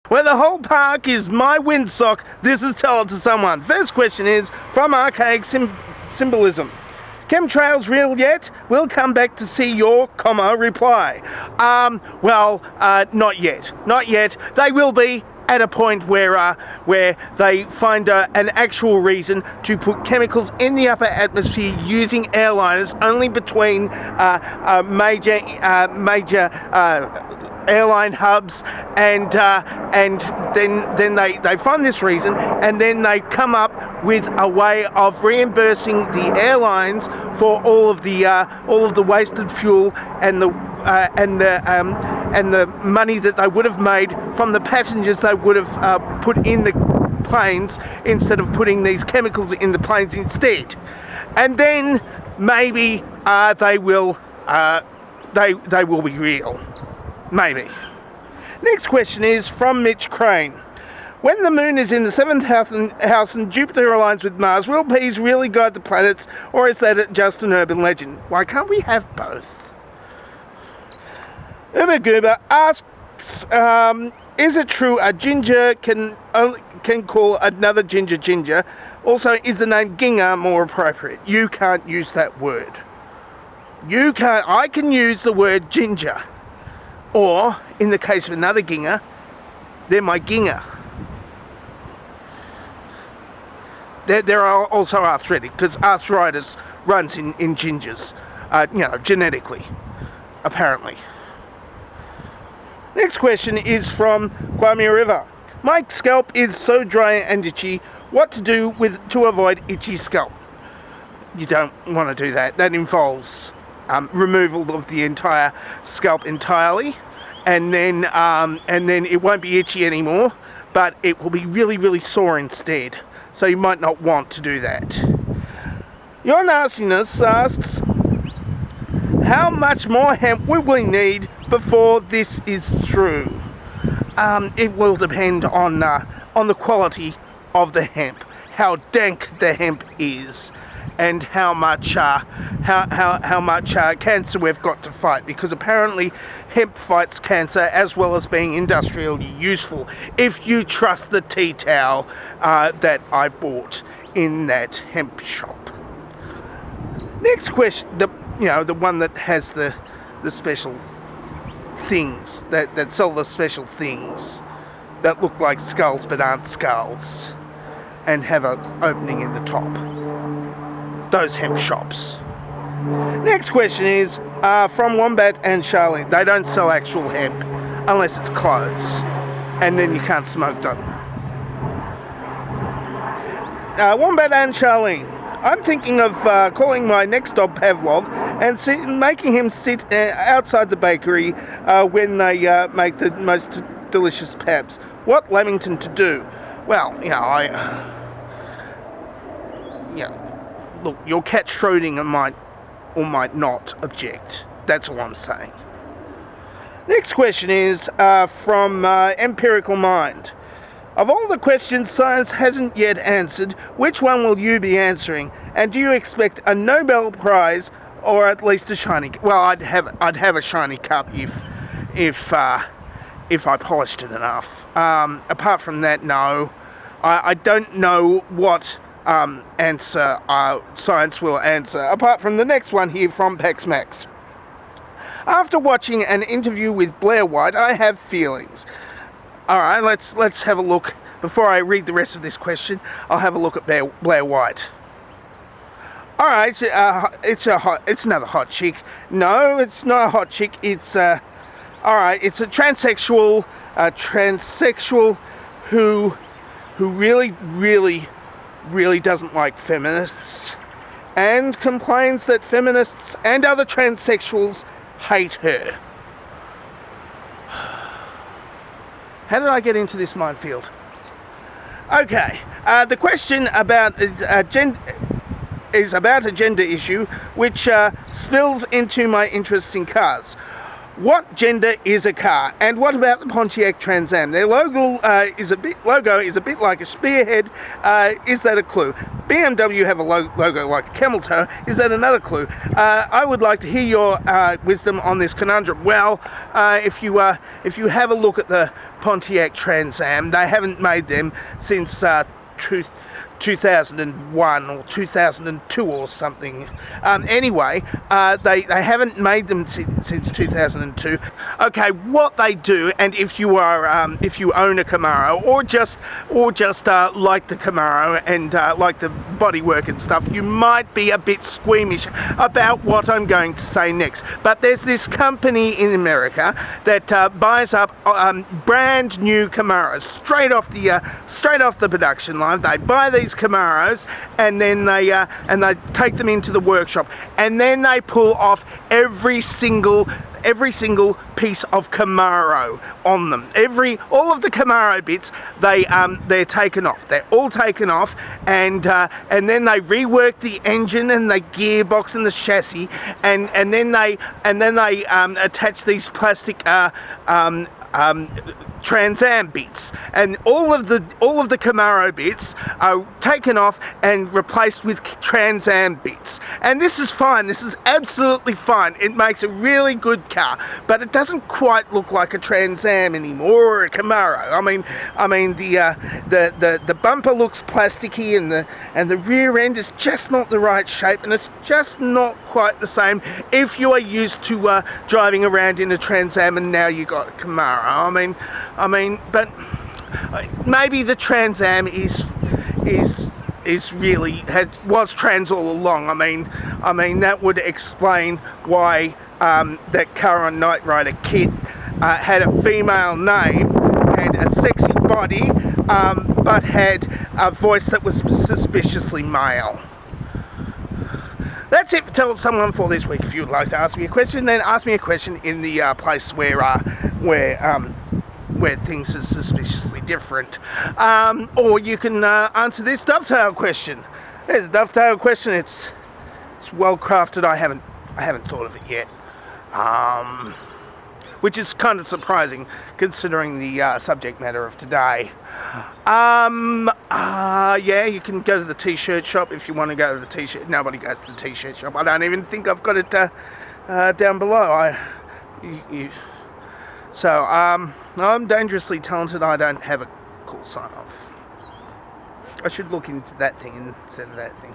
Where the whole park is my windsock, this is Tell It to Someone. First question is from Archaic Symbolism. Chemtrails real yet? We'll come back to see your, reply. Not yet. Not yet. They will be at a point where they find an actual reason to put chemicals in the upper atmosphere using airliners only between major airline hubs, and then they find this reason, and then they come up with a way of reimbursing the airlines for all of the wasted fuel and the money that they would have made from the passengers they would have put in the planes instead of putting these chemicals in the planes instead. And then maybe they will be real. Maybe. Next question is from Mitch Crane. When the moon is in the 7th house and Jupiter aligns with Mars, will bees really guide the planets, or is that just an urban legend? Why can't we have both? Uber Goober asks, is it true a ginger can call another ginger? Also, is the name Ginga more appropriate? You can't use that word. You can't. I can use the word ginger. Or, in the case of another ginger, they're my ginger. They're also arthritic, because arthritis runs in gingers, genetically, apparently. Next question is from Kwame River. My scalp is so dry and itchy. What to do to avoid itchy scalp? You don't want to do that. That involves removal of the entire scalp entirely, and then it won't be itchy anymore, but it will be really, really sore instead. So you might not want to do that. Your Nastiness asks, how much more hemp will we need before this is through? It will depend on the quality of the hemp, how dank the hemp is, and how much cancer we've got to fight, because apparently hemp fights cancer as well as being industrially useful, if you trust the tea towel that I bought in that hemp shop. Next question, the one that has the special things, that sell the special things that look like skulls but aren't skulls and have an opening in the top. Those hemp shops. Next question is from Wombat and Charlene. They don't sell actual hemp unless it's clothes, and then you can't smoke them. Wombat and Charlene. I'm thinking of calling my next dog Pavlov and making him sit outside the bakery when they make the most delicious pabs. What Lamington to do? Well, look, your cat Schrodinger might or might not object. That's all I'm saying. Next question is from Empirical Mind. Of all the questions science hasn't yet answered, which one will you be answering? And do you expect a Nobel Prize or at least a shiny? Well, I'd have a shiny cup if I polished it enough. Apart from that, no. I don't know what answer science will answer, apart from the next one here from Pax Max. After watching an interview with Blaire White, I have feelings. Alright, let's have a look. Before I read the rest of this question, I'll have a look at Blaire White. Alright, it's another hot chick. No, it's not a hot chick. It's alright, it's a transsexual who really doesn't like feminists and complains that feminists and other transsexuals hate her. How did I get into this minefield? Okay, the question about is about a gender issue which spills into my interests in cars. What gender is a car? And what about the Pontiac Trans Am? Their logo is a bit like a spearhead. Is that a clue? BMW have a logo like a camel toe. Is that another clue? I would like to hear your wisdom on this conundrum. Well, if you have a look at the Pontiac Trans Am, they haven't made them since 2001 or 2002 or something. Anyway, they haven't made them since 2002. Okay, what they do, and if you own a Camaro or just like the Camaro and like the bodywork and stuff, you might be a bit squeamish about what I'm going to say next. But there's this company in America that buys up brand new Camaros straight off the production line. They buy these Camaros and then they take them into the workshop, and then they pull off every single piece of Camaro on them. All of the Camaro bits, they're taken off. They're all taken off, and then they rework the engine and the gearbox and the chassis, and then they attach these plastic Trans Am bits, and all of the Camaro bits are taken off and replaced with Trans Am bits. And this is fine. This is absolutely fine. It makes a really good car, but it doesn't quite look like a Trans Am anymore, or a Camaro. I mean the bumper looks plasticky, and the rear end is just not the right shape, and it's just not quite the same if you are used to driving around in a Trans Am and now you got a Camaro. I mean, but maybe the Trans Am was trans all along. I mean that would explain why that car on Knight Rider kit had a female name and a sexy body, but had a voice that was suspiciously male. That's it for Tell Someone for this week. If you would like to ask me a question, then ask me a question in the place where things are suspiciously different. Or you can answer this dovetail question. There's a dovetail question. It's well crafted. I haven't thought of it yet. Which is kind of surprising considering the subject matter of today. Yeah, you can go to the t-shirt shop if you want to go to the t-shirt. Nobody goes to the t-shirt shop. I don't even think I've got it down below. So I'm dangerously talented. I don't have a cool sign off. I should look into that thing instead of that thing.